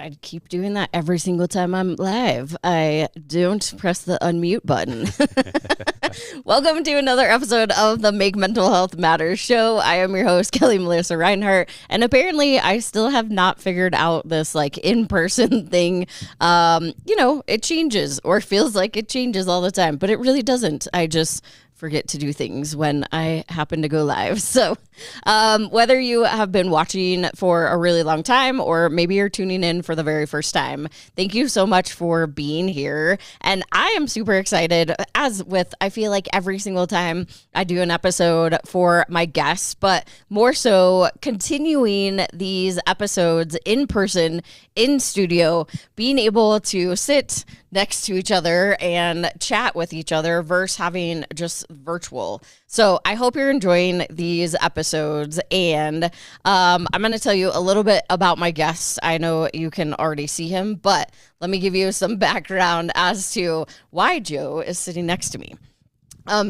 I keep doing that every single time I'm live. I don't press the unmute button. Welcome to another episode of the Make Mental Health Matters show. I am your host, Kelli Melissa Reinhardt, and apparently I still have not figured out this like in-person thing. It changes or feels like it changes all the time, but it really doesn't. I just forget to do things when I happen to go live. So whether you have been watching for a really long time or maybe you're tuning in for the very first time, thank you so much for being here. And I am super excited, as with, I feel like every single time I do an episode for my guests, but more so continuing these episodes in person, in studio, being able to sit next to each other and chat with each other versus having just virtual. So I hope you're enjoying these episodes, and I'm going to tell you a little bit about my guest. I know you can already see him, but let me give you some background as to why Joe is sitting next to me.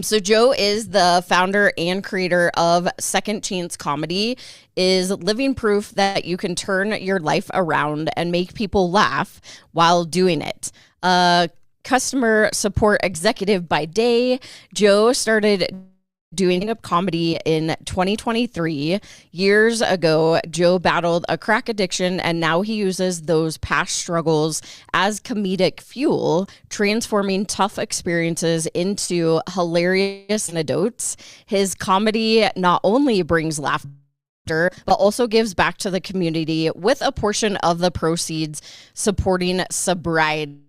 So Joe is the founder and creator of Second Chance Comedy, is living proof that you can turn your life around and make people laugh while doing it. Customer support executive by day, Joe started doing up comedy in 2023. Years ago, Joe battled a crack addiction, and now he uses those past struggles as comedic fuel, transforming tough experiences into hilarious anecdotes. His comedy not only brings laughter, but also gives back to the community with a portion of the proceeds supporting sobriety.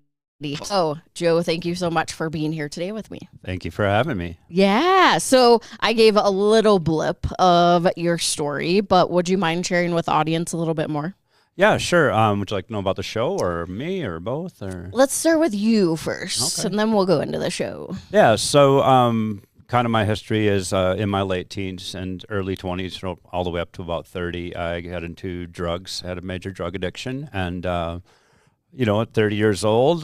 Oh, Joe, thank you so much for being here today with me. Thank you for having me. Yeah, so I gave a little blip of your story, but would you mind sharing with the audience a little bit more? Yeah, sure. Would you like to know about the show or me or both? Or Let's start with you first, Okay. and then we'll go into the show. Yeah, so kind of my history is in my late teens and early 20s, all the way up to about 30. I got into drugs, had a major drug addiction, and at 30 years old,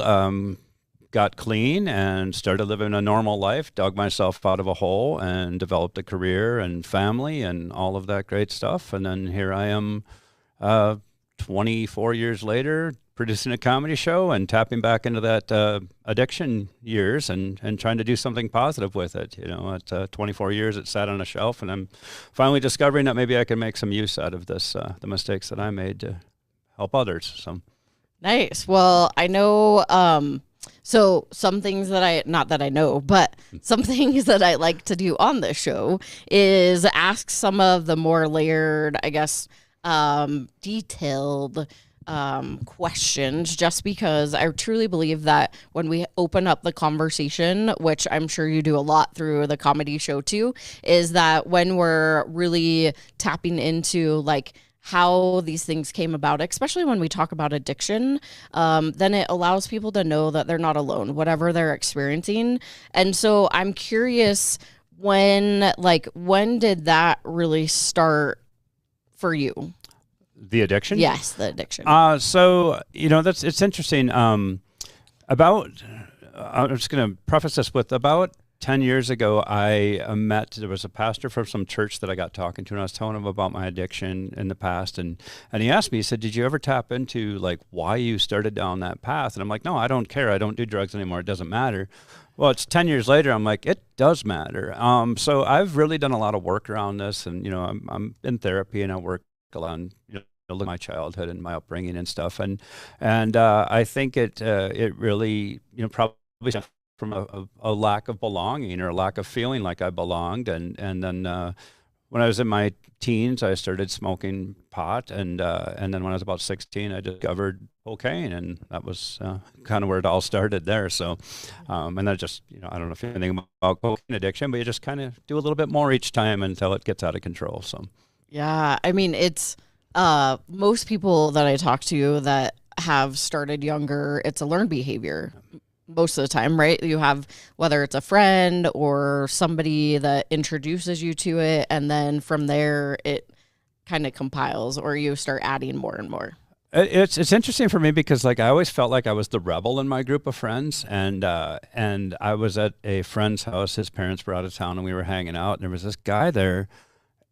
got clean and started living a normal life, dug myself out of a hole and developed a career and family and all of that great stuff. And then here I am 24 years later, producing a comedy show and tapping back into that addiction years and trying to do something positive with it. At 24 years, it sat on a shelf, and I'm finally discovering that maybe I can make some use out of this, the mistakes that I made to help others. So. Nice. Well, I know, so some things that not that I know, but some things that I like to do on this show is ask some of the more layered, I guess, detailed questions, just because I truly believe that when we open up the conversation, which I'm sure you do a lot through the comedy show too, is that when we're really tapping into like how these things came about, especially when we talk about addiction, then it allows people to know that they're not alone, whatever they're experiencing. And so I'm curious, when did that really start for you? The addiction? Yes, the addiction. It's interesting. I'm just going to preface this with about 10 years ago, there was a pastor from some church that I got talking to, and I was telling him about my addiction in the past. And he asked me, he said, did you ever tap into like why you started down that path? And I'm like, no, I don't care. I don't do drugs anymore. It doesn't matter. Well, it's 10 years later. I'm like, it does matter. So I've really done a lot of work around this, and, I'm in therapy, and I work a lot on, look at my childhood and my upbringing and stuff. And I think it really, probably from a lack of belonging or a lack of feeling like I belonged. And then when I was in my teens, I started smoking pot. And then when I was about 16, I discovered cocaine. And that was kind of where it all started there. So, and then just, I don't know if you know anything about cocaine addiction, but you just kind of do a little bit more each time until it gets out of control. So, yeah, I mean, it's most people that I talk to that have started younger, it's a learned behavior. Most of the time, right? You have, whether it's a friend or somebody that introduces you to it, and then from there it kind of compiles, or you start adding more and more. It's interesting for me because like I always felt like I was the rebel in my group of friends, and I was at a friend's house. His parents were out of town, and we were hanging out, and there was this guy there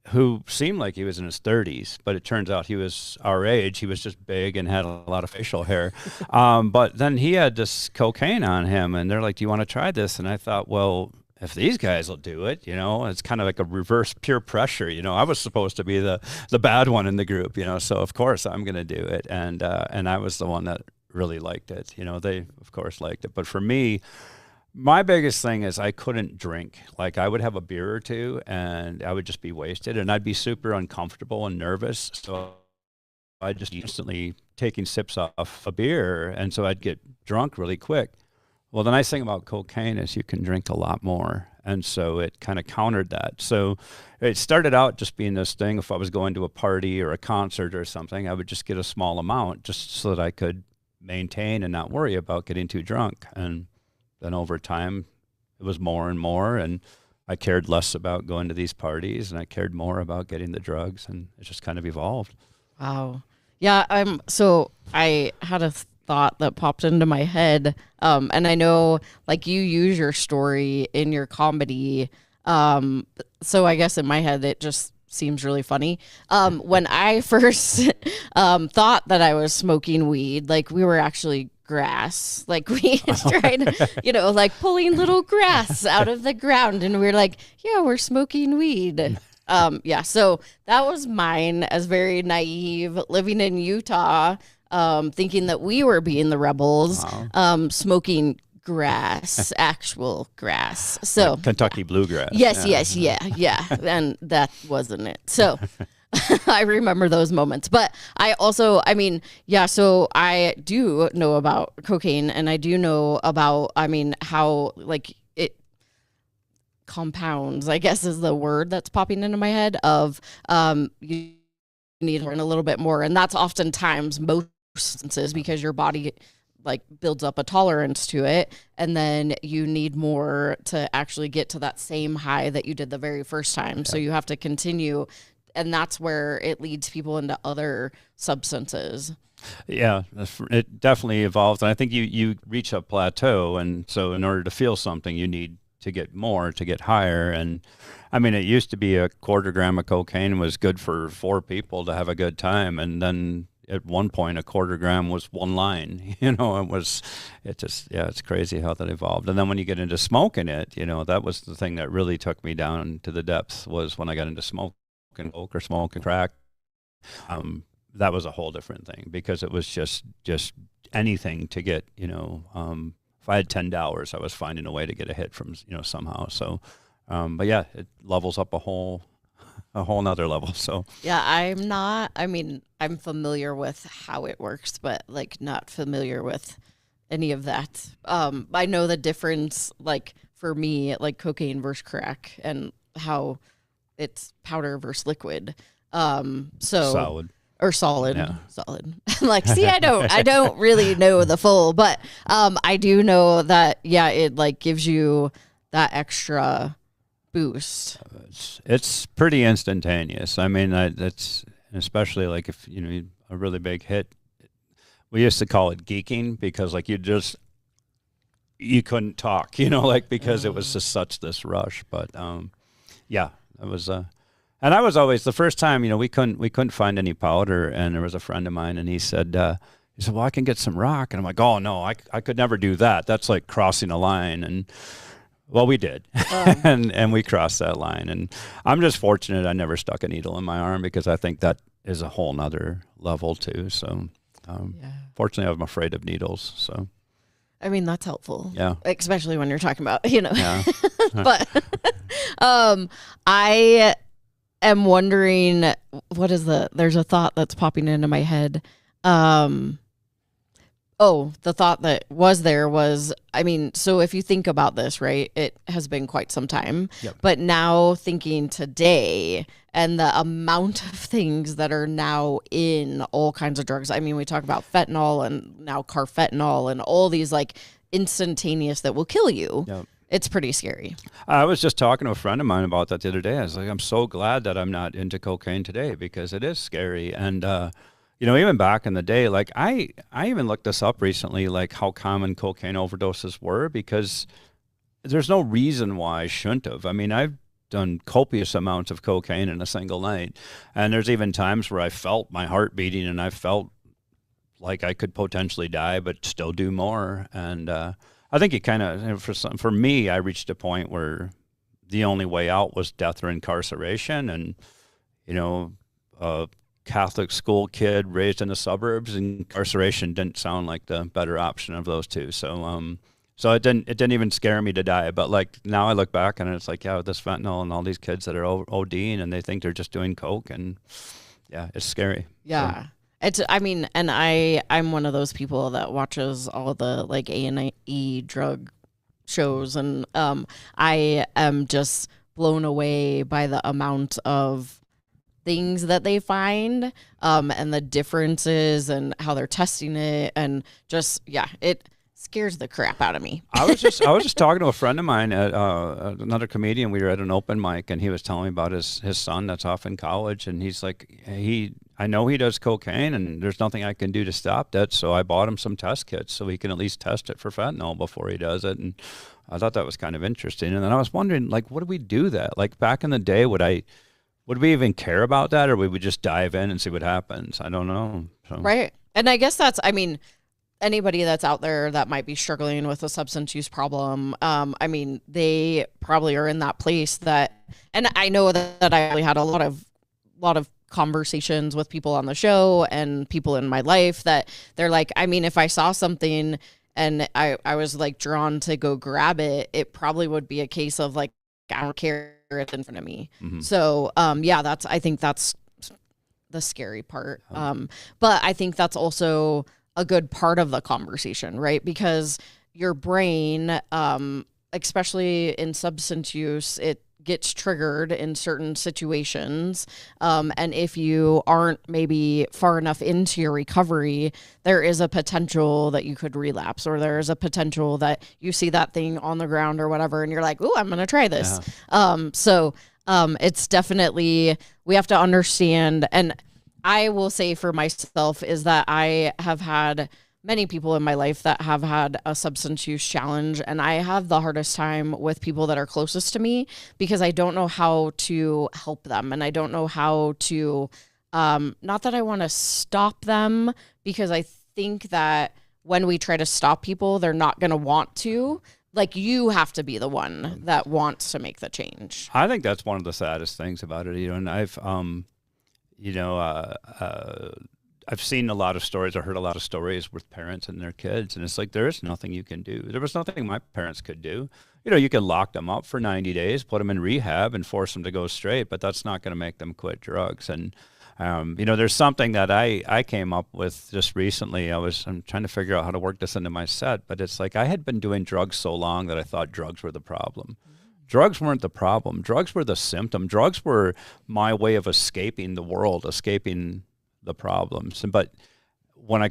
who seemed like he was in his 30s, but it turns out he was our age. He was just big and had a lot of facial hair. But then he had this cocaine on him, and they're like, do you want to try this? And I thought, well, if these guys will do it, it's kind of like a reverse peer pressure. I was supposed to be the bad one in the group, so of course I'm going to do it. And I was the one that really liked it. They, of course, liked it. But for me, my biggest thing is I couldn't drink. Like, I would have a beer or two and I would just be wasted, and I'd be super uncomfortable and nervous. So I'd just instantly taking sips off a beer, and so I'd get drunk really quick. Well, the nice thing about cocaine is you can drink a lot more, and so it kind of countered that. So it started out just being this thing. If I was going to a party or a concert or something, I would just get a small amount just so that I could maintain and not worry about getting too drunk. And then over time, it was more and more, and I cared less about going to these parties, and I cared more about getting the drugs, and it just kind of evolved. Wow. Yeah. So I had a thought that popped into my head, and I know, like, you use your story in your comedy. So I guess in my head, it just seems really funny. When I first thought that I was smoking weed, like, we were actually grass, like, we tried, like pulling little grass out of the ground, and we were like, yeah, we're smoking weed. So that was mine, as very naive, living in Utah, thinking that we were being the rebels. Wow. Smoking grass, actual grass. So like Kentucky bluegrass. Yes, yeah. And that wasn't it. So I remember those moments. But I also, so I do know about cocaine, and I do know about, how, like, it compounds, I guess is the word that's popping into my head, of you need to learn a little bit more. And that's oftentimes most instances because your body, like, builds up a tolerance to it, and then you need more to actually get to that same high that you did the very first time. Yeah. So you have to continue, and that's where it leads people into other substances. Yeah, it definitely evolves. And I think you reach a plateau, and so in order to feel something, you need to get more, to get higher. And it used to be a 1/4 gram of cocaine was good for 4 people to have a good time, and then at one point, a 1/4 gram was one line, it's crazy how that evolved. And then when you get into smoking it, that was the thing that really took me down to the depths, was when I got into smoking coke or smoking crack. That was a whole different thing, because it was just anything to get, if I had $10, I was finding a way to get a hit from, somehow. So, but yeah, it levels up a whole nother level. So yeah, I'm familiar with how it works, but, like, not familiar with any of that. I know the difference, like, for me, like, cocaine versus crack, and how it's powder versus liquid. Solid. Or solid. Yeah. Solid. Like, see, I don't really know the full, but I do know that, yeah, it, like, gives you that extra boost. It's pretty instantaneous. That's especially, like, if a really big hit. We used to call it geeking, because, like, you couldn't talk, because it was just such this rush. But yeah, it was. And I was always, the first time, we couldn't find any powder, and there was a friend of mine, and he said, well, I can get some rock, and I'm like, oh no, I could never do that. That's like crossing a line. And well, we did, and we crossed that line. And I'm just fortunate I never stuck a needle in my arm, because I think that is a whole nother level too. So fortunately, I'm afraid of needles. So that's helpful. Yeah, especially when you're talking about, Yeah. But I am wondering, there's a thought that's popping into my head. The thought that was there was, so if you think about this, right, it has been quite some time, Yep. But now thinking today, and the amount of things that are now in all kinds of drugs. We talk about fentanyl, and now carfentanil, and all these, like, instantaneous that will kill you. Yep. It's pretty scary. I was just talking to a friend of mine about that the other day. I was like, I'm so glad that I'm not into cocaine today, because it is scary. And, even back in the day, like, I even looked this up recently, like, how common cocaine overdoses were, because there's no reason why I shouldn't have. I've done copious amounts of cocaine in a single night. And there's even times where I felt my heart beating and I felt like I could potentially die, but still do more. And I think it kind of, for me, I reached a point where the only way out was death or incarceration. And, a Catholic school kid raised in the suburbs, incarceration didn't sound like the better option of those two. So, so it didn't even scare me to die. But like now I look back and it's like, yeah, with this fentanyl and all these kids that are ODing and they think they're just doing coke, and yeah, it's scary. Yeah. So, And I'm one of those people that watches all the like A&E drug shows, and I am just blown away by the amount of things that they find, and the differences and how they're testing it, and just, yeah, it scares the crap out of me. I was just talking to a friend of mine, at another comedian. We were at an open mic, and he was telling me about his son that's off in college, and he's like, I know he does cocaine, and there's nothing I can do to stop that, so I bought him some test kits so he can at least test it for fentanyl before he does it. And I thought that was kind of interesting. And then I was wondering, like, what do we do that? Like back in the day, would we even care about that, or would we just dive in and see what happens? I don't know. So. Right. And I guess anybody that's out there that might be struggling with a substance use problem, they probably are in that place that, and I know that I really had a lot of conversations with people on the show and people in my life that they're like, if I saw something and I was like drawn to go grab it, it probably would be a case of like, I don't care, it's in front of me. Mm-hmm. So, I think that's the scary part. But I think that's also a good part of the conversation, right? Because your brain, especially in substance use, it gets triggered in certain situations. And if you aren't maybe far enough into your recovery, there is a potential that you could relapse, or there is a potential that you see that thing on the ground or whatever, and you're like, ooh, I'm going to try this. Yeah. It's definitely, we have to understand. And I will say for myself is that I have had many people in my life that have had a substance use challenge, and I have the hardest time with people that are closest to me because I don't know how to help them, and I don't know how to, not that I want to stop them, because I think that when we try to stop people, they're not going to want to. Like, you have to be the one that wants to make the change. I think that's one of the saddest things about it, and I've seen a lot of stories, or heard a lot of stories with parents and their kids, and it's like, there is nothing you can do. There was nothing my parents could do. You can lock them up for 90 days, put them in rehab, and force them to go straight, but that's not going to make them quit drugs. And, there's something that I came up with just recently. I'm trying to figure out how to work this into my set, but it's like I had been doing drugs so long that I thought drugs were the problem. Drugs weren't the problem. Drugs were the symptom. Drugs were my way of escaping the world, escaping the problems. But I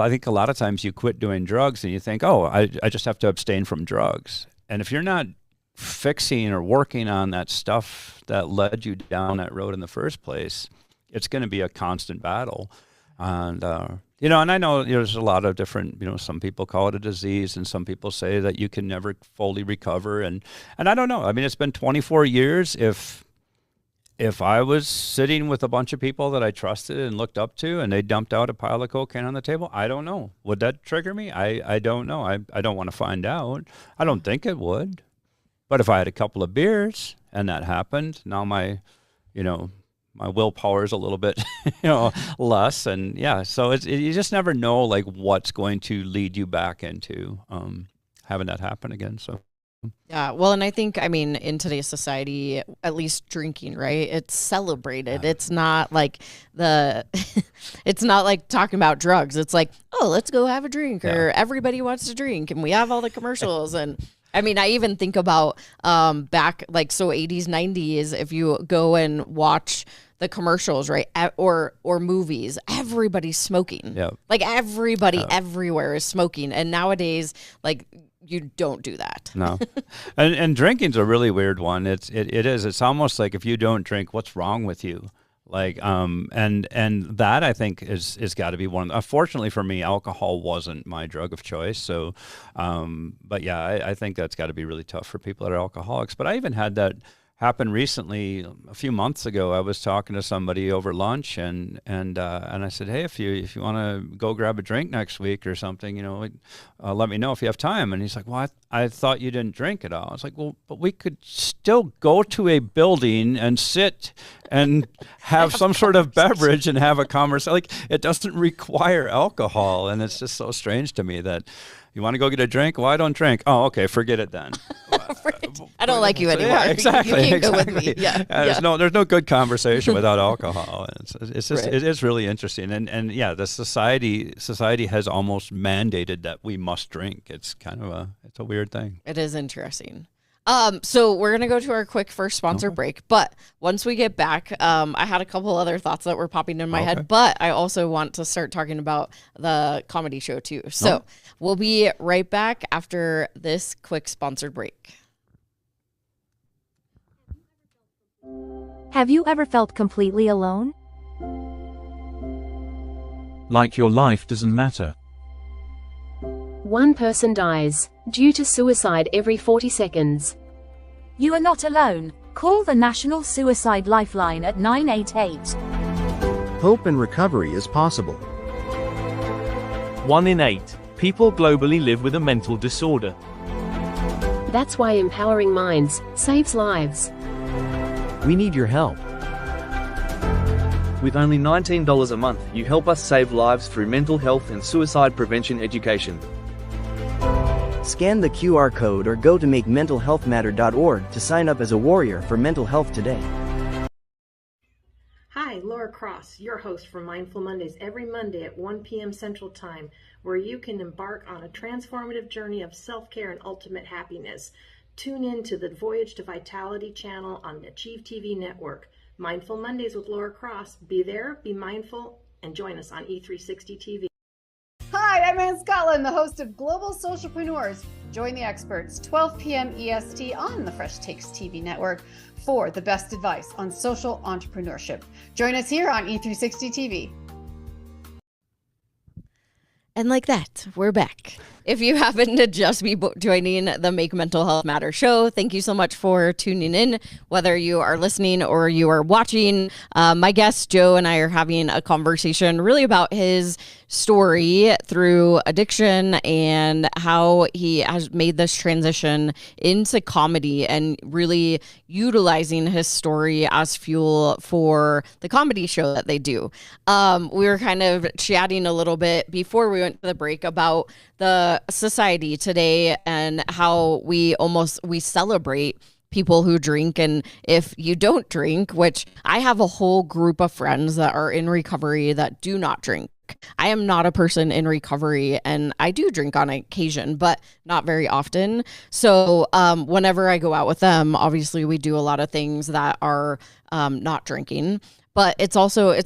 think a lot of times you quit doing drugs and you think, oh, I just have to abstain from drugs. And if you're not fixing or working on that stuff that led you down that road in the first place, it's going to be a constant battle. And, and I know there's a lot of different, some people call it a disease, and some people say that you can never fully recover. And I don't know. It's been 24 years. If I was sitting with a bunch of people that I trusted and looked up to, and they dumped out a pile of cocaine on the table, I don't know. Would that trigger me? I don't know. I don't want to find out. I don't think it would. But if I had a couple of beers and that happened, now my willpower is a little bit, less. And yeah, so you just never know like what's going to lead you back into having that happen again. So. Yeah, well, and I think, in today's society, at least drinking, right? It's celebrated. It's not like it's not like talking about drugs. It's like, oh, let's go have a drink, or everybody wants to drink, and we have all the commercials. And I even think about back, like, so 80s, 90s, if you go and watch the commercials, right? Or movies, everybody's smoking. Yep. Like, everybody everywhere is smoking. And nowadays, like, you don't do that. No. And drinking's a really weird one. It is. It's almost like, if you don't drink, what's wrong with you? Like, and that, I think, is got to be one. Unfortunately for me, alcohol wasn't my drug of choice. So, but yeah, I think that's got to be really tough for people that are alcoholics. But I even had happened recently. A few months ago, I was talking to somebody over lunch, and I said, hey, if you want to go grab a drink next week or something, let me know if you have time. And he's like, well, I thought you didn't drink at all. I was like, well, but we could still go to a building and sit and have some sort of beverage and have a conversation. Like, it doesn't require alcohol, and it's just so strange to me that you want to go get a drink? Well, I don't drink. Oh, okay, forget it then. I don't like you anymore. Yeah, exactly. You can't exactly. go with me. Yeah. There's no good conversation without alcohol. It's just Right. it is really interesting, and yeah, the society has almost mandated that we must drink. It's kind of a weird thing. It is interesting. So we're going to go to our quick first sponsor break, but once we get back, I had a couple other thoughts that were popping in my head, but I also want to start talking about the comedy show too. So we'll be right back after this quick sponsored break. Have you ever felt completely alone? Like your life doesn't matter. One person dies due to suicide every 40 seconds. You are not alone. Call the National Suicide Lifeline at 988. Hope and recovery is possible. 1 in 8 people globally live with a mental disorder. That's why empowering minds saves lives. We need your help. With only $19 a month, you help us save lives through mental health and suicide prevention education. Scan the QR code or go to makementalhealthmatter.org to sign up as a warrior for mental health today. Hi, Laura Cross, your host for Mindful Mondays every Monday at 1 p.m. Central Time, where you can embark on a transformative journey of self-care and ultimate happiness. Tune in to the Voyage to Vitality channel on the Achieve TV network. Mindful Mondays with Laura Cross. Be there, be mindful, and join us on E360 TV. Hi, I'm Ann Scotland, the host of Global Socialpreneurs. Join the experts, 12 p.m. EST on the Fresh Takes TV network for the best advice on social entrepreneurship. Join us here on E360 TV. And like that, we're back. If you happen to just be joining the Make Mental Health Matter show, thank you so much for tuning in, whether you are listening or you are watching. My guest, Joe, and I are having a conversation really about his story through addiction and how he has made this transition into comedy and really utilizing his story as fuel for the comedy show that they do. We were kind of chatting a little bit before we went to the break about the society today and how we celebrate people who drink. And if you don't drink, which I have a whole group of friends that are in recovery that do not drink. I am not a person in recovery, and I do drink on occasion, but not very often. So whenever I go out with them, obviously we do a lot of things that are not drinking. But it's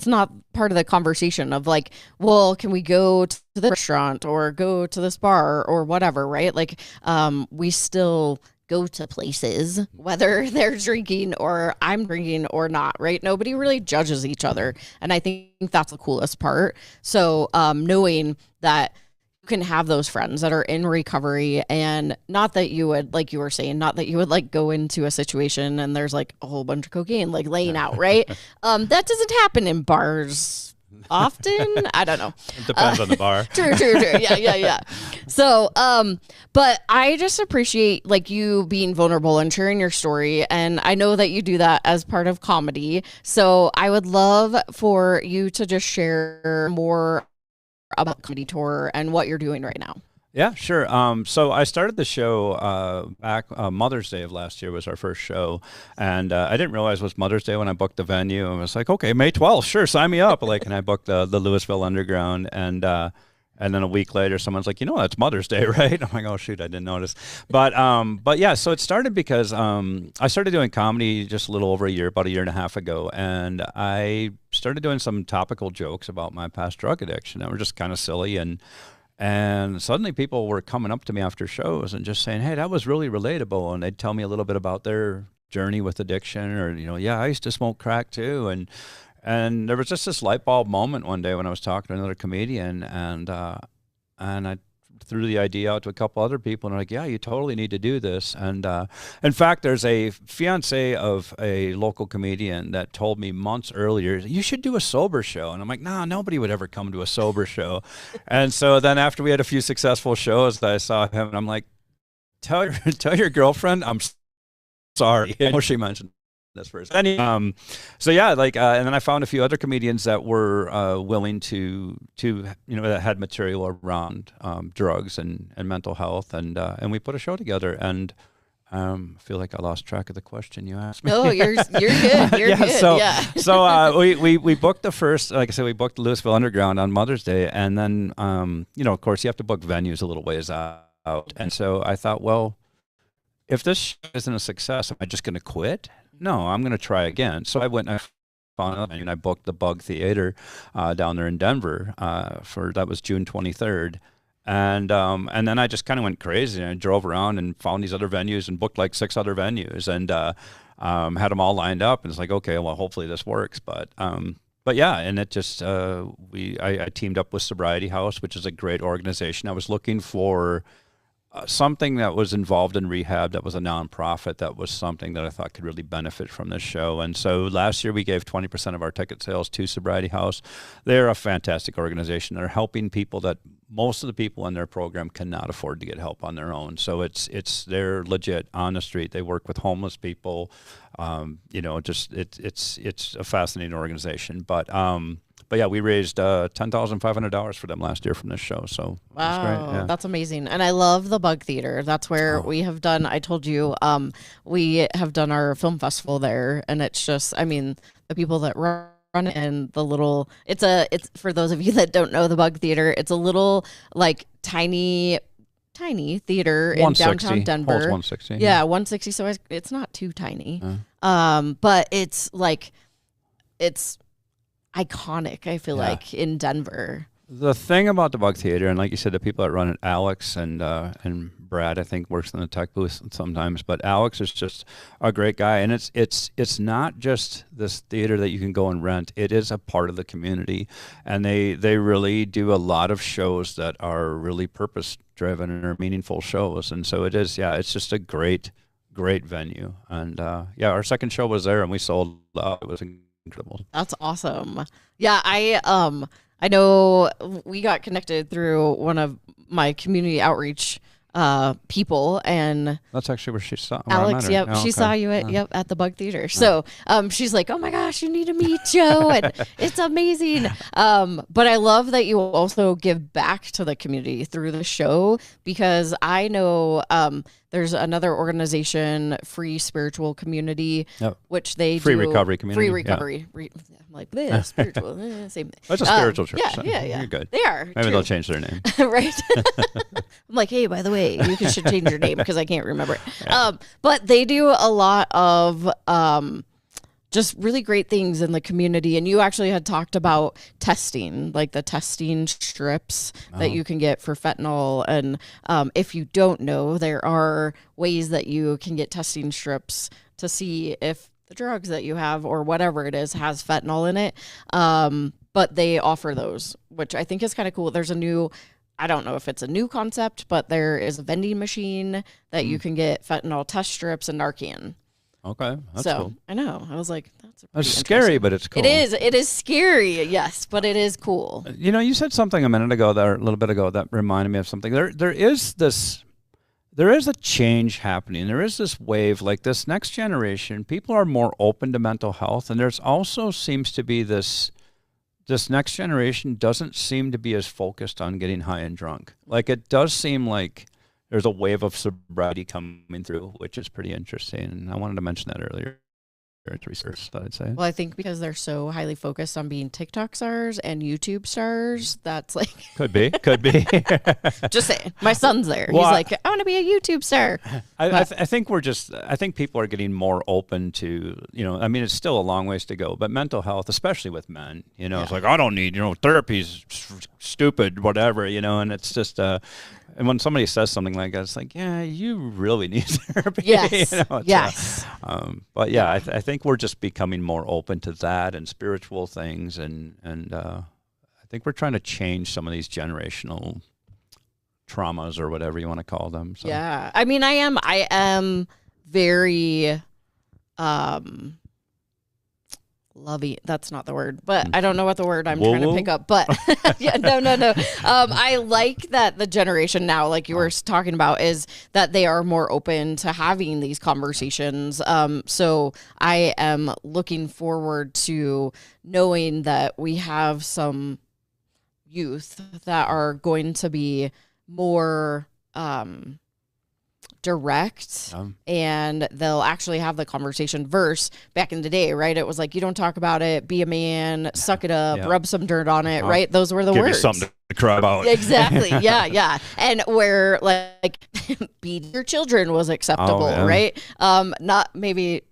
not part of the conversation of like, well, can we go to the restaurant or go to this bar or whatever, right? Like, we still go to places, whether they're drinking or I'm drinking or not, right? Nobody really judges each other. And I think that's the coolest part. So knowing that you can have those friends that are in recovery, and not that you would, like you were saying, not that you would like go into a situation and there's like a whole bunch of cocaine like laying out, right? That doesn't happen in bars often. I don't know. It depends on the bar. True. Yeah. So, but I just appreciate like you being vulnerable and sharing your story. And I know that you do that as part of comedy. So I would love for you to just share more about Comedy Tour and what you're doing right now. Yeah, sure. So I started the show back Mother's Day of last year was our first show, and I didn't realize it was Mother's Day when I booked the venue. I was like, okay, May 12th, sure, sign me up. And I booked the Louisville Underground, and then a week later, someone's like, that's Mother's Day, right? I'm like, oh shoot, I didn't notice. But yeah, so it started because I started doing comedy just a little over about a year and a half ago, and I started doing some topical jokes about my past drug addiction that were just kind of silly, and suddenly people were coming up to me after shows and just saying, hey, that was really relatable. And they'd tell me a little bit about their journey with addiction, or, yeah, I used to smoke crack too. And there was just this light bulb moment one day when I was talking to another comedian, and I threw the idea out to a couple other people, and they're like, yeah, you totally need to do this. And in fact, there's a fiance of a local comedian that told me months earlier, you should do a sober show. And I'm like, nah, nobody would ever come to a sober show. And so then after we had a few successful shows, I saw him, and I'm like, tell your girlfriend I'm sorry. I know she mentioned this first. So yeah, like, and then I found a few other comedians that were willing to that had material around drugs and mental health, and we put a show together. And I feel like I lost track of the question you asked me. Oh, you're good. You're good. So we booked the first, like I said, we booked the Louisville Underground on Mother's Day, and then of course you have to book venues a little ways out. And so I thought, well, if this show isn't a success, am I just going to quit? No, I'm going to try again. So I went and I found a venue, and I booked the Bug Theater down there in Denver that was June 23rd. And then I just kind of went crazy, and I drove around and found these other venues and booked like 6 other venues, and had them all lined up. And it's like, okay, well, hopefully this works. But yeah, and it just, I teamed up with Sobriety House, which is a great organization. I was looking for something that was involved in rehab, that was a nonprofit, that was something that I thought could really benefit from this show. And so last year we gave 20% of our ticket sales to Sobriety House. They're a fantastic organization. They're helping people that most of the people in their program cannot afford to get help on their own. So they're legit on the street. They work with homeless people. It's a fascinating organization. But yeah, we raised $10,500 for them last year from this show. So wow, great. Yeah. That's amazing. And I love the Bug Theater. That's where we have done, I told you, we have done our film festival there. And it's just, I mean, the people that run it and the little, it's for those of you that don't know the Bug Theater, it's a little like tiny theater in downtown Denver. Holds 160. Yeah, 160. So it's not too tiny. But it's like, it's iconic, I feel like, in Denver. The thing about the Bug Theater, and like you said, the people that run it, Alex and Brad, I think, works in the tech booth sometimes, but Alex is just a great guy. And it's not just this theater that you can go and rent. It is a part of the community, and they really do a lot of shows that are really purpose-driven and are meaningful shows. And so it is, it's just a great venue. And our second show was there, and we sold out. It was incredible. That's awesome. Yeah, I know we got connected through one of my community outreach people, and that's actually where she saw Alex. Yep, she saw you at the Bug Theater. So she's like, "Oh my gosh, you need to meet Joe, and it's amazing." But I love that you also give back to the community through the show, because I know there's another organization, Free Spiritual Community, which they Free do Recovery Community. Free Recovery. I'm like, this spiritual, same thing. It's a spiritual church. Yeah. You're good. They are. Maybe they'll change their name. Right. I'm like, hey, by the way, you should change your name because I can't remember it. Yeah. But they do a lot of just really great things in the community. And you actually had talked about testing, like the testing strips that you can get for fentanyl. And if you don't know, there are ways that you can get testing strips to see if the drugs that you have or whatever it is has fentanyl in it. But they offer those, which I think is kind of cool. There's I don't know if it's a new concept, but there is a vending machine that you can get fentanyl test strips and Narcan. Okay, that's cool. I know. I was like, that's scary, but it's cool. It is scary, yes, but it is cool. You said something a little bit ago that reminded me of something. There is a change happening. There is this wave, like this next generation. People are more open to mental health, and there's also seems to be this next generation doesn't seem to be as focused on getting high and drunk. Like, it does seem like there's a wave of sobriety coming through, which is pretty interesting. And I wanted to mention that earlier. Research, I'd say. Well, I think because they're so highly focused on being TikTok stars and YouTube stars, that's like could be. Just saying, my son's there. Well, he's like, I want to be a YouTube star. I think people are getting more open to, I mean, it's still a long ways to go, but mental health, especially with men, it's like, I don't need, therapy's stupid, whatever, and it's just, and when somebody says something like that, it's like, yeah, you really need therapy. Yes. Yes. But yeah, I think we're just becoming more open to that and spiritual things, and I think we're trying to change some of these generational traumas or whatever you want to call them. So. Yeah. I mean, I am very lovey. That's not the word, but I don't know what the word I'm trying to pick up. But yeah, no. I like that the generation now, like you were talking about, is that they are more open to having these conversations. So I am looking forward to knowing that we have some youth that are going to be more direct and they'll actually have the conversation versus back in the day, right? It was like, you don't talk about it, be a man, suck it up, rub some dirt on it, right? Those were the Give words. You something to cry about. Exactly. Yeah. And where like beat your children was acceptable, right? Not maybe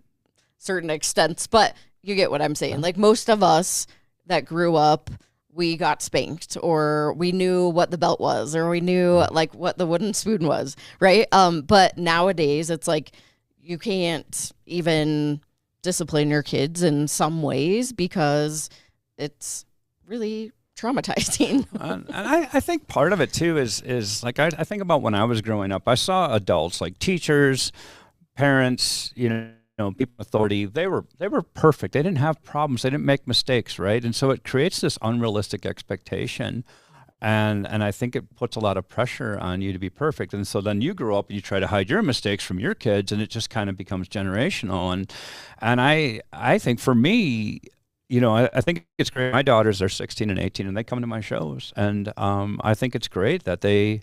certain extents, but you get what I'm saying. Like most of us that grew up, we got spanked, or we knew what the belt was, or we knew like what the wooden spoon was, right? But nowadays it's like you can't even discipline your kids in some ways because it's really traumatizing. And I think part of it too is like I think about when I was growing up, I saw adults like teachers, parents, people with authority, they were perfect. They didn't have problems. They didn't make mistakes, right? And so it creates this unrealistic expectation. And I think it puts a lot of pressure on you to be perfect. And so then you grow up and you try to hide your mistakes from your kids, and it just kind of becomes generational. And I think for me, I think it's great. My daughters are 16 and 18, and they come to my shows. And I think it's great that they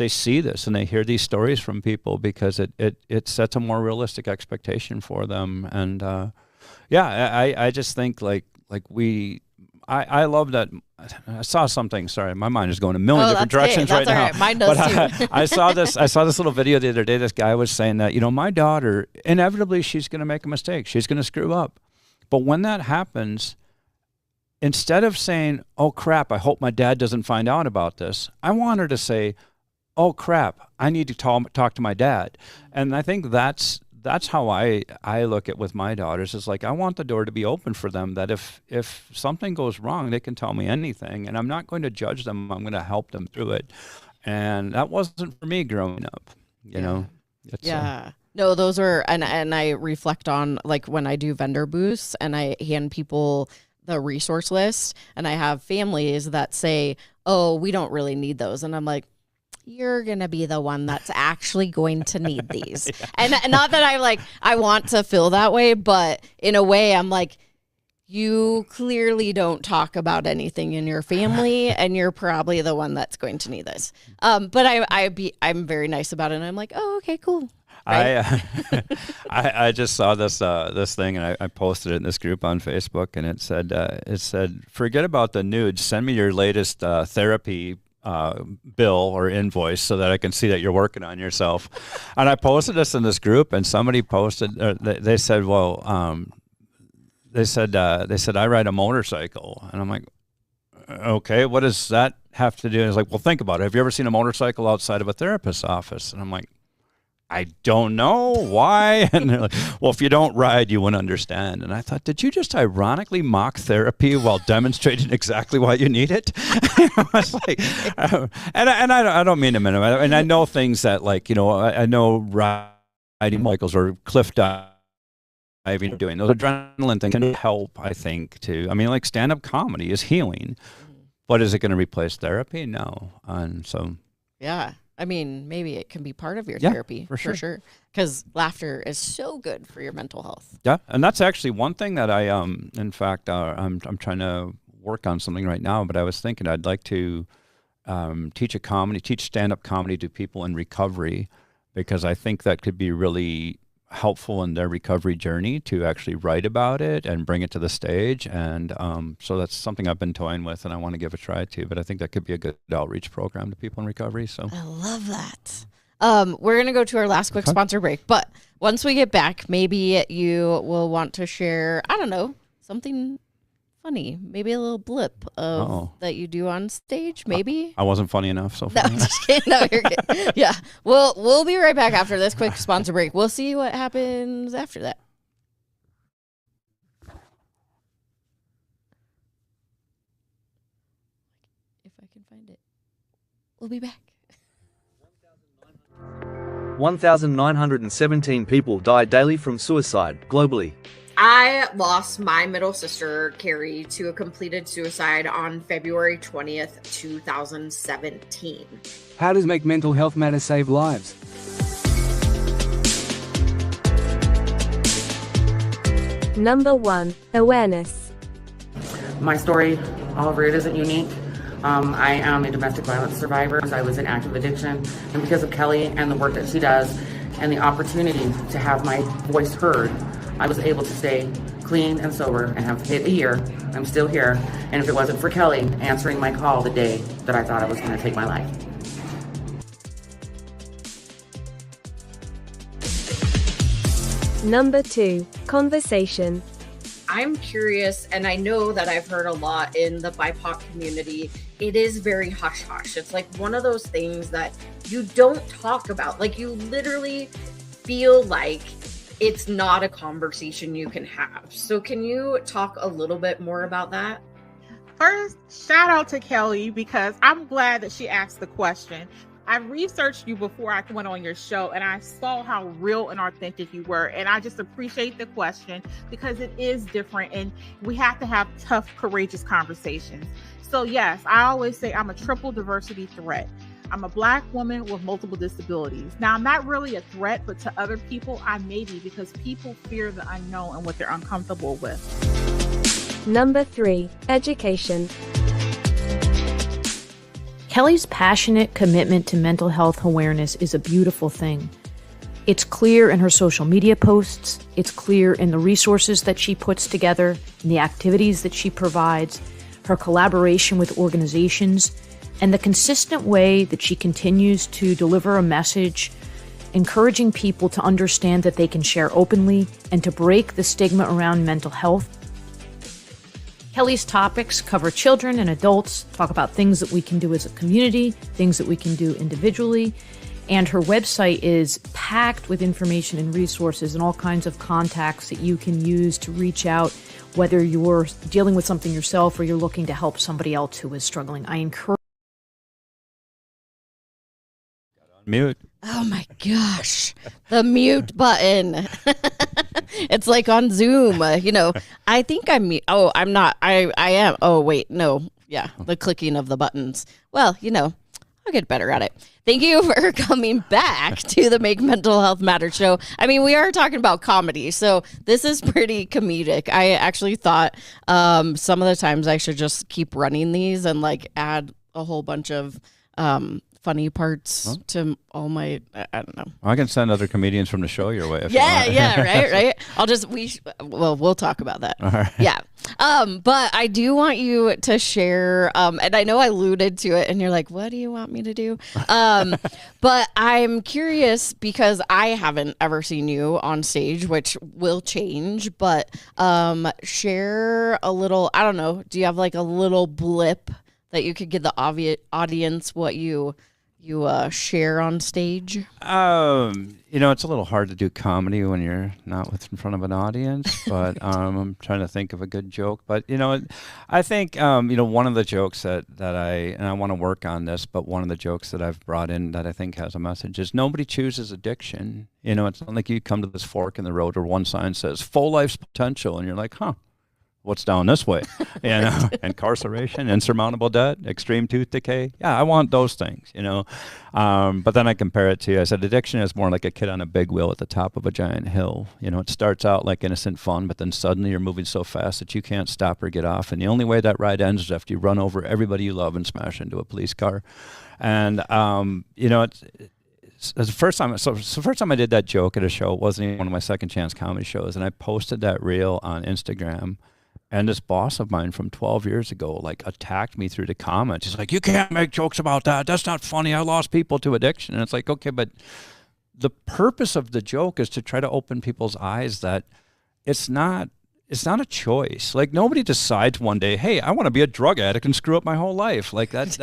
see this and they hear these stories from people, because it sets a more realistic expectation for them. And I just think I love that. I saw something. Sorry, my mind is going a million different directions right now. Right. Mine does too. I saw this little video the other day. This guy was saying that my daughter, inevitably she's going to make a mistake. She's going to screw up. But when that happens, instead of saying, "Oh crap, I hope my dad doesn't find out about this," I want her to say, "Oh crap, I need to talk to my dad." And I think that's how I look at with my daughters, is like, I want the door to be open for them, that if something goes wrong, they can tell me anything, and I'm not going to judge them. I'm going to help them through it. And that wasn't for me growing up, you know? No, those were, and I reflect on like when I do vendor booths and I hand people the resource list, and I have families that say, "Oh, we don't really need those." And I'm like, you're going to be the one that's actually going to need these. And not that I want to feel that way, but in a way I'm like, you clearly don't talk about anything in your family, and you're probably the one that's going to need this. But I'm very nice about it. And I'm like, oh, okay, cool. Right? I just saw this thing, and I posted it in this group on Facebook, and it said, forget about the nudes. Send me your latest therapy bill or invoice so that I can see that you're working on yourself. And I posted this in this group, and somebody posted, they said, I ride a motorcycle. And I'm like, okay, what does that have to do? And it's like, well, think about it. Have you ever seen a motorcycle outside of a therapist's office? And I'm like, I don't know why. And they're like, well, if you don't ride, you wouldn't understand. And I thought, did you just ironically mock therapy while demonstrating exactly why you need it? I was like, and I don't mean to minimize. And I know things that, like, I know riding cycles or cliff diving, doing those adrenaline things can help, I think, too. I mean, like, stand-up comedy is healing, but is it going to replace therapy? No. And so, yeah. I mean, maybe it can be part of your therapy, for sure. Because laughter is so good for your mental health. Yeah, and that's actually one thing that I, in fact, I'm trying to work on something right now. But I was thinking I'd like to teach stand-up comedy to people in recovery, because I think that could be really helpful in their recovery journey to actually write about it and bring it to the stage. And so that's something I've been toying with, and I want to give a try too. But I think that could be a good outreach program to people in recovery. So I love that. We're going to go to our last quick sponsor break, but once we get back, maybe you will want to share, I don't know, something funny, maybe a little blip of that you do on stage, maybe. I wasn't funny enough so far. No, you're good. Yeah, we'll be right back after this quick sponsor break. We'll see what happens after that. If I can find it, we'll be back. 1,917 people die daily from suicide globally. I lost my middle sister, Carrie, to a completed suicide on February 20th, 2017. How does Make Mental Health Matter save lives? Number 1. Awareness. My story, all of it isn't unique. I am a domestic violence survivor. I was in active addiction. And because of Kelli and the work that she does and the opportunity to have my voice heard, I was able to stay clean and sober and have hit a year. I'm still here. And if it wasn't for Kelli answering my call the day that I thought I was going to take my life. Number 2. Conversation. I'm curious, and I know that I've heard a lot in the BIPOC community, it is very hush-hush. It's like one of those things that you don't talk about. Like, you literally feel like it's not a conversation you can have. So can you talk a little bit more about that? First, shout out to Kelli, because I'm glad that she asked the question. I researched you before I went on your show, and I saw how real and authentic you were. And I just appreciate the question, because it is different and we have to have tough, courageous conversations. So yes, I always say I'm a triple diversity threat. I'm a Black woman with multiple disabilities. Now, I'm not really a threat, but to other people, I may be, because people fear the unknown and what they're uncomfortable with. Number 3. Education. Kelli's passionate commitment to mental health awareness is a beautiful thing. It's clear in her social media posts, it's clear in the resources that she puts together, in the activities that she provides, her collaboration with organizations, and the consistent way that she continues to deliver a message, encouraging people to understand that they can share openly and to break the stigma around mental health. Kelli's topics cover children and adults, talk about things that we can do as a community, things that we can do individually, and her website is packed with information and resources and all kinds of contacts that you can use to reach out, whether you're dealing with something yourself or you're looking to help somebody else who is struggling. I encourage. Mute. Oh my gosh, the mute button. It's like on Zoom, I think I'm mute. Oh, I'm not. I am. Oh, wait, no. Yeah, the clicking of the buttons. Well, I'll get better at it. Thank you for coming back to the Make Mental Health Matter show. I mean, we are talking about comedy, so this is pretty comedic. I actually thought some of the times I should just keep running these and add a whole bunch of funny parts to all my, I don't know. I can send other comedians from the show your way. If Yeah, right. We'll talk about that. All right. Yeah. But I do want you to share, and I know I alluded to it and you're like, what do you want me to do? But I'm curious because I haven't ever seen you on stage, which will change, but share a little, I don't know, do you have a little blip that you could give the audience what you share on stage? It's a little hard to do comedy when you're not in front of an audience, but I'm trying to think of a good joke. But, I think, one of the jokes that I want to work on this, but one of the jokes that I've brought in that I think has a message is nobody chooses addiction. It's not like you come to this fork in the road where one sign says full life's potential and you're like, what's down this way? Incarceration, insurmountable debt, extreme tooth decay. Yeah, I want those things, But then I compare it to, I said, addiction is more like a kid on a big wheel at the top of a giant hill. It starts out like innocent fun, but then suddenly you're moving so fast that you can't stop or get off. And the only way that ride ends is after you run over everybody you love and smash into a police car. And, it's the first time. So the first time I did that joke at a show, it wasn't even one of my second chance comedy shows. And I posted that reel on Instagram. And this boss of mine from 12 years ago, attacked me through the comments. He's like, you can't make jokes about that. That's not funny. I lost people to addiction. And it's like, okay, but the purpose of the joke is to try to open people's eyes that it's not a choice. Nobody decides one day, hey, I want to be a drug addict and screw up my whole life. That's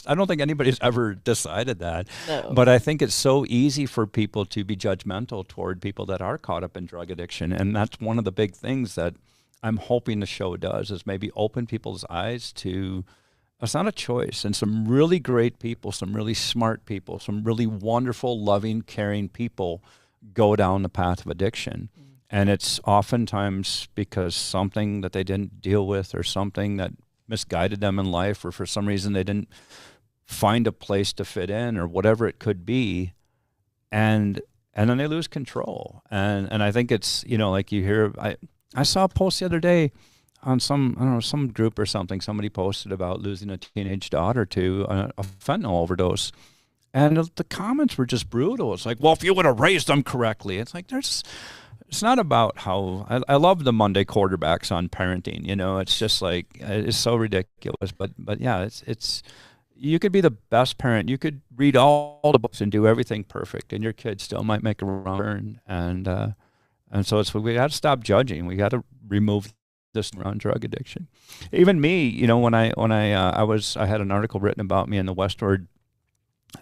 I don't think anybody's ever decided that. No. But I think it's so easy for people to be judgmental toward people that are caught up in drug addiction. And that's one of the big things that I'm hoping the show does, is maybe open people's eyes to It's not a choice. And some really great people, some really smart people, some really wonderful, loving, caring people go down the path of addiction. And it's oftentimes because something that they didn't deal with, or something that misguided them in life, or for some reason they didn't find a place to fit in, or whatever it could be. And then they lose control. And I think it's, like you hear, I saw a post the other day on some group or something. Somebody posted about losing a teenage daughter to a fentanyl overdose. And the comments were just brutal. It's like, well, if you would have raised them correctly. It's like, it's not about how, I love the Monday quarterbacks on parenting, it's just like, it's so ridiculous. But yeah, it's you could be the best parent. You could read all the books and do everything perfect, and your kid still might make a wrong turn. And so we got to stop judging. We got to remove this around drug addiction. Even me, when I had an article written about me in the Westward,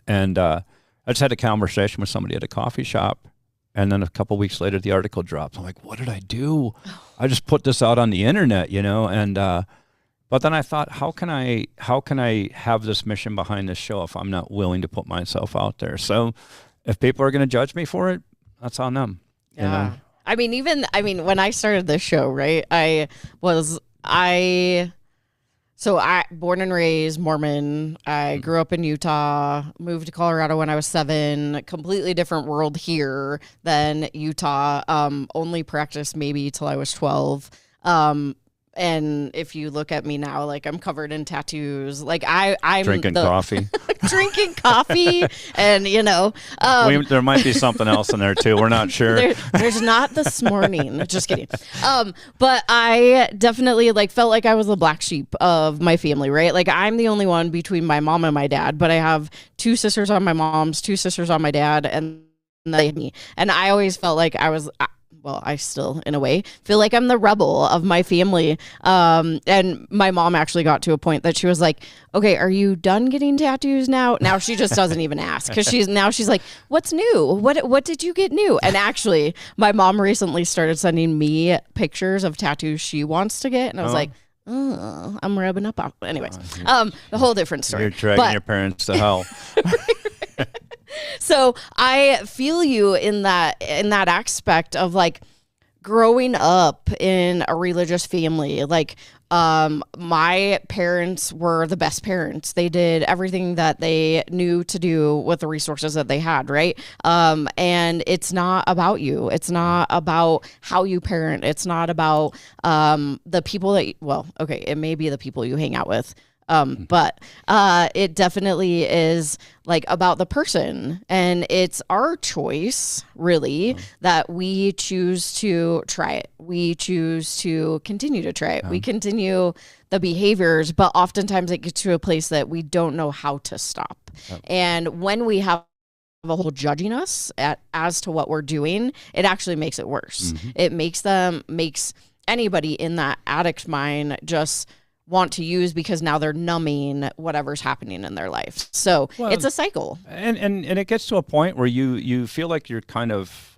and I just had a conversation with somebody at a coffee shop, and then a couple weeks later the article dropped. I'm like, what did I do? I just put this out on the internet, and but then I thought, how can I have this mission behind this show if I'm not willing to put myself out there? So if people are going to judge me for it, that's on them. Yeah. I mean, when I started this show, right, I born and raised Mormon. I grew up in Utah, moved to Colorado when I was 7, completely different world here than Utah. Only practiced maybe till I was 12. And if you look at me now, like, I'm covered in tattoos. Like I'm drinking coffee, drinking coffee, and there might be something else in there too. We're not sure. There's not this morning. Just kidding. But I definitely felt like I was the black sheep of my family, right? Like, I'm the only one between my mom and my dad, but I have 2 sisters on my mom's, 2 sisters on my dad, and me. And I always felt like I was. Well, I still, in a way, feel like I'm the rebel of my family. And my mom actually got to a point that she was like, okay, are you done getting tattoos now? Now she just doesn't even ask, because she's like, what's new? What did you get new? And actually, my mom recently started sending me pictures of tattoos she wants to get. And I was like, oh, I'm rubbing up on. Anyways, a whole different story. You're dragging your parents to hell. So I feel you in that aspect of growing up in a religious family. My parents were the best parents. They did everything that they knew to do with the resources that they had, right? And it's not about you. It's not about how you parent. It's not about the people it may be the people you hang out with. But it definitely is about the person, and it's our choice, really, that we choose to try it. We choose to continue to try it. We continue the behaviors, but oftentimes it gets to a place that we don't know how to stop. And when we have a whole judging us as to what we're doing, it actually makes it worse. It makes anybody in that addict mind just want to use, because now they're numbing whatever's happening in their life. So it's a cycle. And it gets to a point where you feel like you're kind of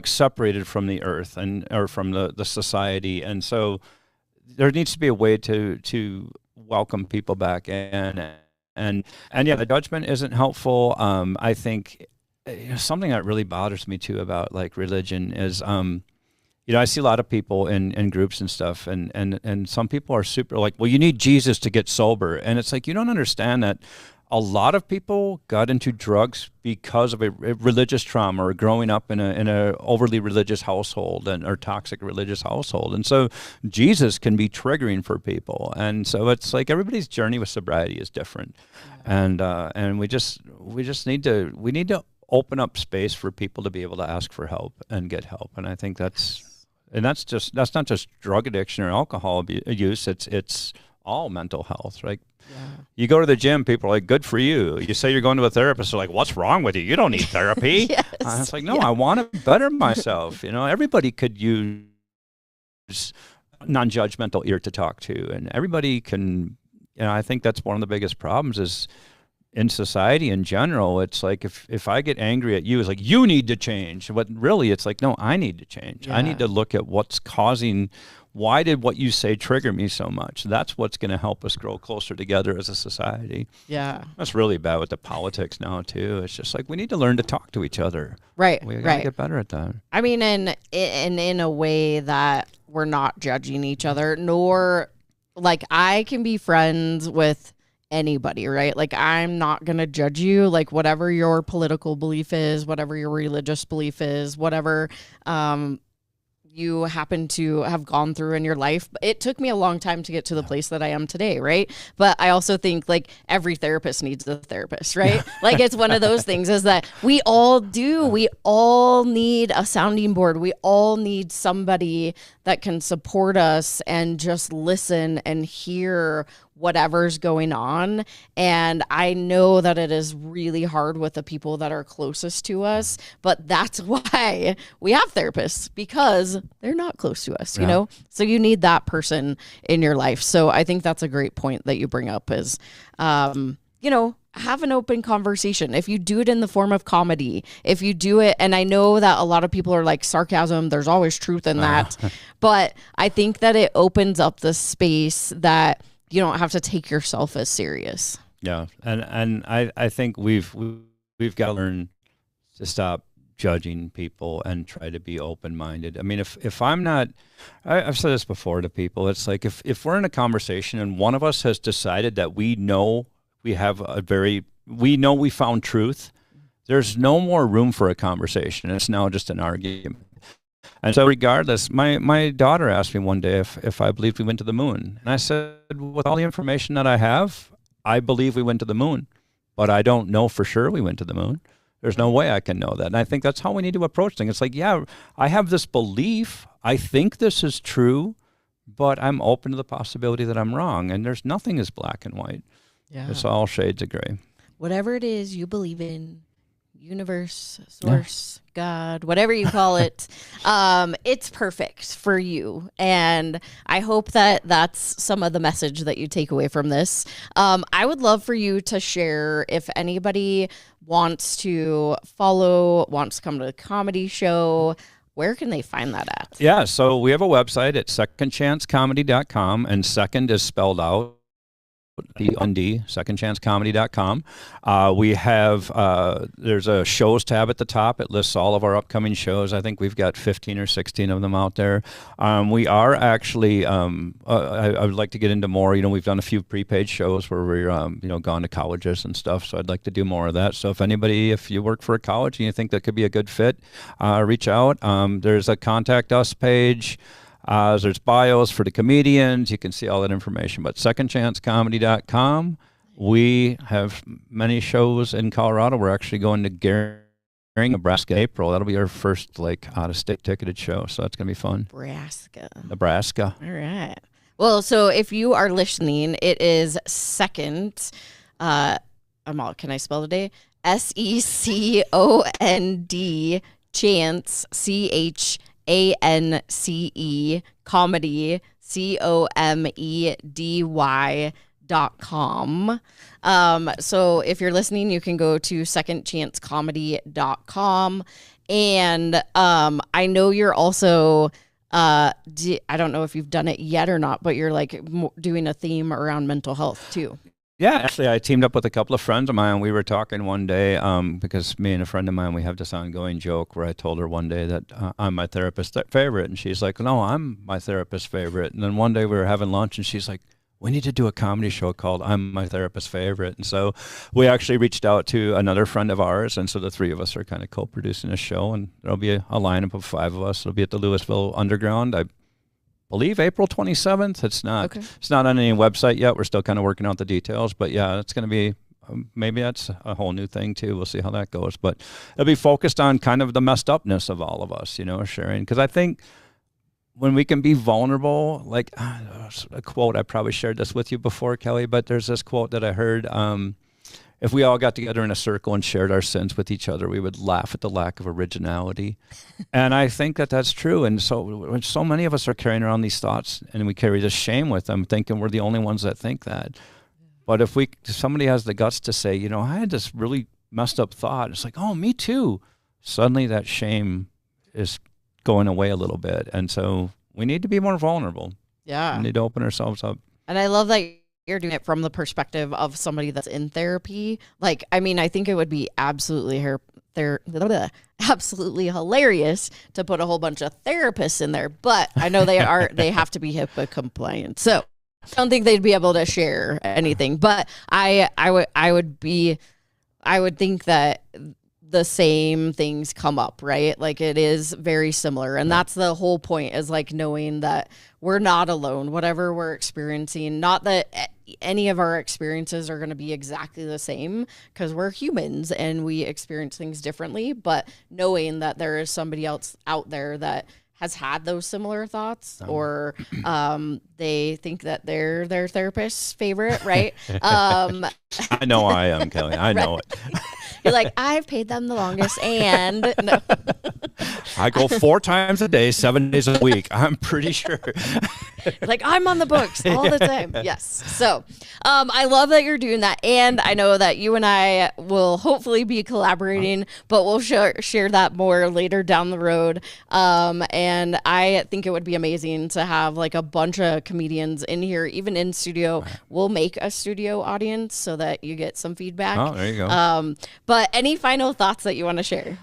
separated from the earth or from the society. And so there needs to be a way to welcome people back in. And yeah, the judgment isn't helpful. I think something that really bothers me too about religion is, I see a lot of people in groups and stuff, and some people are super well, you need Jesus to get sober. And it's you don't understand that a lot of people got into drugs because of a religious trauma, or growing up in a overly religious household or toxic religious household. And so Jesus can be triggering for people. And so it's everybody's journey with sobriety is different. And we just need to open up space for people to be able to ask for help and get help. And I think that's not just drug addiction or alcohol use. It's all mental health, right? You go to the gym, people are like, good for you. You say you're going to a therapist, they're like, what's wrong with you? You don't need therapy. It's no, I want to better myself. Everybody could use non-judgmental ear to talk to, and everybody can. I think that's one of the biggest problems is in society in general, it's like if I get angry at you, it's like, you need to change. But really, it's like, no, I need to change. Yeah. I need to look at what's causing, why did what you say trigger me so much? That's what's going to help us grow closer together as a society. Yeah. That's really bad with the politics now, too. It's just like, we need to learn to talk to each other. Right, We got to right. get better at that. I mean, and in a way that we're not judging each other, nor like I can be friends with anybody, right? Like I'm not going to judge you, like whatever your political belief is, whatever your religious belief is, whatever you happen to have gone through in your life. It took me a long time to get to the place that I am today, right? But I also think like every therapist needs a therapist, right? Like it's one of those things is that we all do. We all need a sounding board. We all need somebody that can support us and just listen and hear whatever's going on. And I know that it is really hard with the people that are closest to us, but that's why we have therapists, because they're not close to us, you know? So you need that person in your life. So I think that's a great point that you bring up is, you know, have an open conversation. If you do it in the form of comedy, if you do it, and I know that a lot of people are like, sarcasm, there's always truth in that, but I think that it opens up the space that you don't have to take yourself as serious. Yeah, and I think we've got to learn to stop judging people and try to be open-minded. I mean, if I'm not, I've said this before to people, it's like if we're in a conversation and one of us has decided that we know we found truth, there's no more room for a conversation. It's now just an argument. And so regardless, my daughter asked me one day if I believed we went to the moon. And I said, with all the information that I have, I believe we went to the moon, but I don't know for sure we went to the moon. There's no way I can know that. And I think that's how we need to approach things. It's like, yeah, I have this belief. I think this is true, but I'm open to the possibility that I'm wrong. And there's nothing is black and white. Yeah. It's all shades of gray. Whatever it is you believe in, universe, source, God, whatever you call it, it's perfect for you. And I hope that that's some of the message that you take away from this. I would love for you to share if anybody wants to wants to come to the comedy show, where can they find that at? Yeah, so we have a website at secondchancecomedy.com, and second is spelled out. secondchancecomedy.com. We have, there's a shows tab at the top. It lists all of our upcoming shows. I think we've got 15 or 16 of them out there. We are actually, I would like to get into more. You know, we've done a few prepaid shows where we're, gone to colleges and stuff. So I'd like to do more of that. So if you work for a college and you think that could be a good fit, reach out. There's a contact us page. There's bios for the comedians. You can see all that information. But secondchancecomedy.com. We have many shows in Colorado. We're actually going to Gering, Nebraska, in April. That'll be our first out-of-state ticketed show. So that's going to be fun. Nebraska. All right. Well, so if you are listening, it is second. Can I spell today? SECOND chance CHANCE comedy COMEDY.com. So if you're listening, you can go to secondchancecomedy.com. And I know you're also I don't know if you've done it yet or not, but you're like doing a theme around mental health too. Yeah, actually, I teamed up with a couple of friends of mine. We were talking one day because me and a friend of mine, we have this ongoing joke where I told her one day that I'm my therapist's favorite. And she's like, no, I'm my therapist's favorite. And then one day we were having lunch and she's like, we need to do a comedy show called I'm My Therapist's Favorite. And so we actually reached out to another friend of ours. And so the three of us are kind of co-producing a show. And there'll be a lineup of 5 of us. It'll be at the Louisville Underground. I believe April 27th. It's not on any website yet. We're still kind of working out the details, but yeah, it's going to be, maybe that's a whole new thing too. We'll see how that goes, but it'll be focused on kind of the messed upness of all of us, sharing. Cause I think when we can be vulnerable, like a quote, I probably shared this with you before, Kelly, but there's this quote that I heard, if we all got together in a circle and shared our sins with each other, we would laugh at the lack of originality. And I think that that's true. And so many of us are carrying around these thoughts and we carry this shame with them, thinking we're the only ones that think that. But if somebody has the guts to say, you know, I had this really messed up thought, it's like, oh, me too. Suddenly that shame is going away a little bit. And so we need to be more vulnerable. Yeah. We need to open ourselves up. And I love that you're doing it from the perspective of somebody that's in therapy. Like, I mean, I think it would be absolutely hilarious to put a whole bunch of therapists in there, but I know they have to be HIPAA compliant. So I don't think they'd be able to share anything, but I would think that the same things come up, right? Like it is very similar. And that's the whole point, is like knowing that we're not alone, whatever we're experiencing. Not that any of our experiences are going to be exactly the same, because we're humans and we experience things differently, but knowing that there is somebody else out there that has had those similar thoughts, or they think that they're their therapist's favorite, right? I know I am, Kelly. I know it. You're like, I've paid them the longest, and no. I go 4 times a day, 7 days a week. I'm pretty sure. Like, I'm on the books all the time. Yes. So I love that you're doing that. And I know that you and I will hopefully be collaborating, but we'll share that more later down the road. And I think it would be amazing to have like a bunch of comedians in here, even in studio. We'll make a studio audience so that you get some feedback. Oh, there you go. But any final thoughts that you want to share?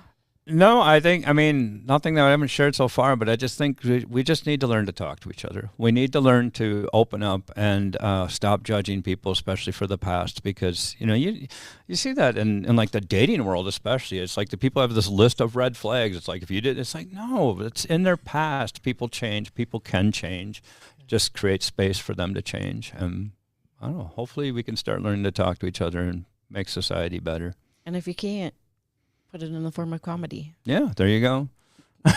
No, I mean, nothing that I haven't shared so far, but I just think we just need to learn to talk to each other. We need to learn to open up and stop judging people, especially for the past, because, you know, you see that in like the dating world, especially. It's like the people have this list of red flags. It's like, if you did, it's like, no, it's in their past. People change. People can change. Just create space for them to change. And I don't know, hopefully we can start learning to talk to each other and make society better. And if you can't, put it in the form of comedy. Yeah, there you go.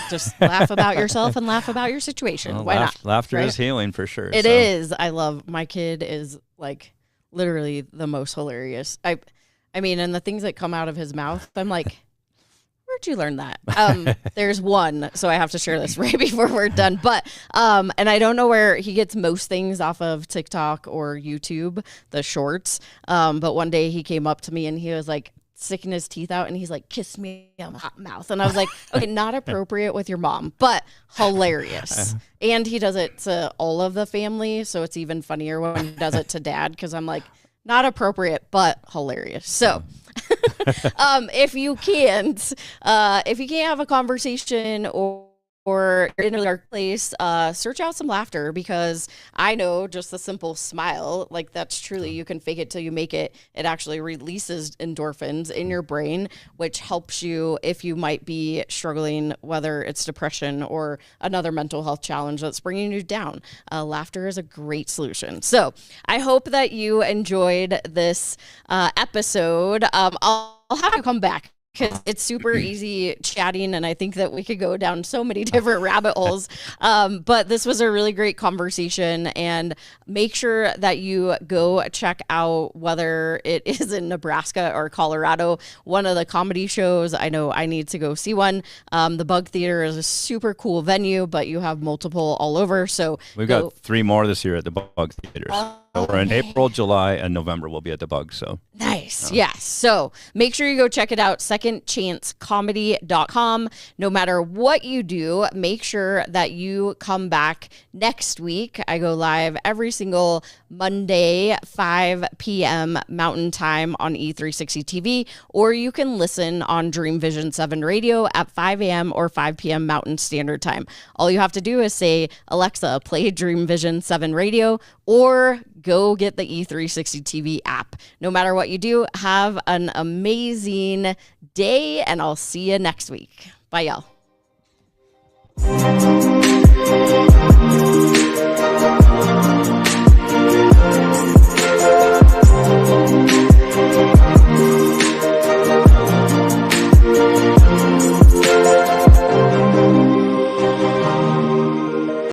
Just laugh about yourself and laugh about your situation. Well, why not? Laughter is healing for sure. It is. I love, my kid is like literally the most hilarious. I mean, and the things that come out of his mouth, I'm like, where'd you learn that? There's one, so I have to share this right before we're done. But and I don't know where he gets most things off of TikTok or YouTube, the shorts. But one day he came up to me and he was like, sticking his teeth out, and he's like, kiss me on the hot mouth. And I was like, okay, not appropriate with your mom, but hilarious. And he does it to all of the family, so it's even funnier when he does it to dad, because I'm like, not appropriate, but hilarious. So if you can't have a conversation or in a dark place, search out some laughter, because I know just the simple smile, like that's truly, you can fake it till you make it. It actually releases endorphins in your brain, which helps you if you might be struggling, whether it's depression or another mental health challenge that's bringing you down. Laughter is a great solution. So I hope that you enjoyed this episode. I'll have you come back, because it's super easy chatting, and I think that we could go down so many different rabbit holes. But this was a really great conversation, and make sure that you go check out, whether it is in Nebraska or Colorado, one of the comedy shows. I know I need to go see one. The Bug Theater is a super cool venue, but you have multiple all over. So we've got 3 more this year at the Bug Theater. So we're in April, July, and November. We'll be at the Bug. So nice. Yes. So make sure you go check it out. secondchancecomedy.com. No matter what you do, make sure that you come back next week. I go live every single Monday, 5 p.m. Mountain Time on E360 TV, or you can listen on Dream Vision 7 Radio at 5 a.m. or 5 p.m. Mountain Standard Time. All you have to do is say, Alexa, play Dream Vision 7 Radio, or go get the E360 TV app. No matter what you do, have an amazing day, and I'll see you next week. Bye, y'all.